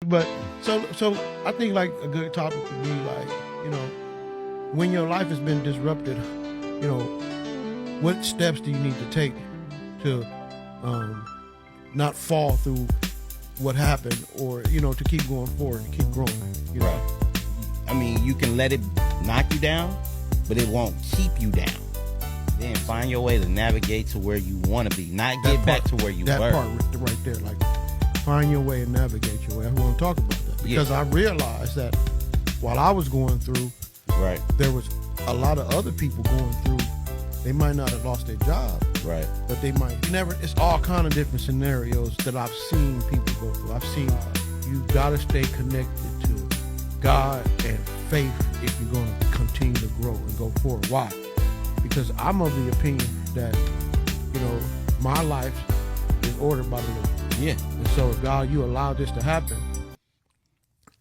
But so I think like a good topic would be like, you know, when your life has been disrupted, you know, what steps do you need to take to not fall through what happened, or you know, to keep going forward and keep growing. You know? Right. I mean, you can let it knock you down, but it won't keep you down. Then find your way to navigate to where you want to be, not get back to where you were. That part right there, like find your way and navigate your way. I want to talk about that because I realized that while I was going through, right, there was a lot of other people going through. They might not have lost their job, right, but they might never. It's all kind of different scenarios that I've seen people go through. I've seen you got to stay connected to God and faith if you're going to continue to grow and go forward. Why? Because I'm of the opinion that, you know, my life is ordered by the Lord. Yeah. And so, God, you allowed this to happen.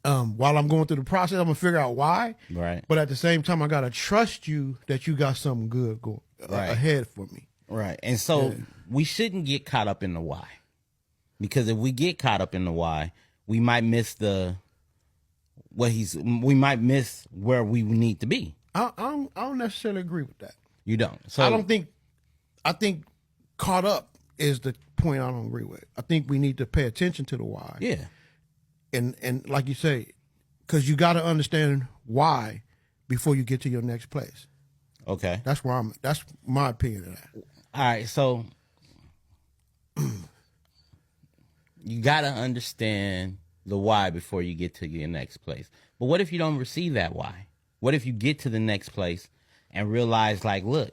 While I'm going through the process, I'm gonna figure out why. Right. But at the same time, I gotta trust you that you got something good going ahead for me. Right. And so we shouldn't get caught up in the why, because if we get caught up in the why, we might miss we might miss where we need to be. I don't necessarily agree with that. You don't. So I think caught up is the point I don't agree with. I think we need to pay attention to the why. Yeah. And like you say, because you got to understand why before you get to your next place. Okay. That's my opinion of that. All right. So you got to understand the why before you get to your next place. But what if you don't receive that why? What if you get to the next place and realize, like, look,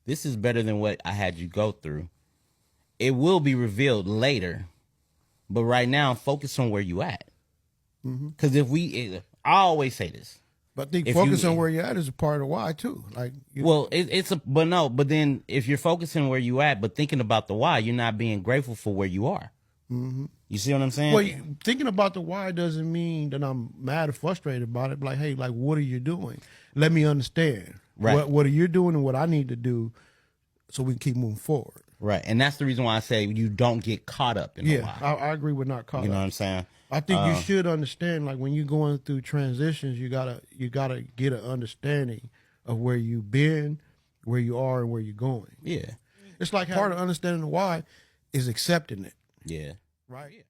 this is better than what I had you go through. It will be revealed later, but right now, focus on where you at. Because I always say this. But I think focus on where you're at is a part of why too. Like, but then if you're focusing where you at, but thinking about the why, you're not being grateful for where you are. Mm-hmm. You see what I'm saying? Well, thinking about the why doesn't mean that I'm mad or frustrated about it. Like, hey, like, what are you doing? Let me understand. Right. What are you doing and what I need to do so we can keep moving forward. Right. And that's the reason why I say you don't get caught up in the why. I agree with not caught up. You know what I'm saying? I think you should understand, like, when you're going through transitions, you gotta get an understanding of where you've been, where you are, and where you're going. Yeah. It's like part of understanding the why is accepting it. Yeah. Right? Yeah.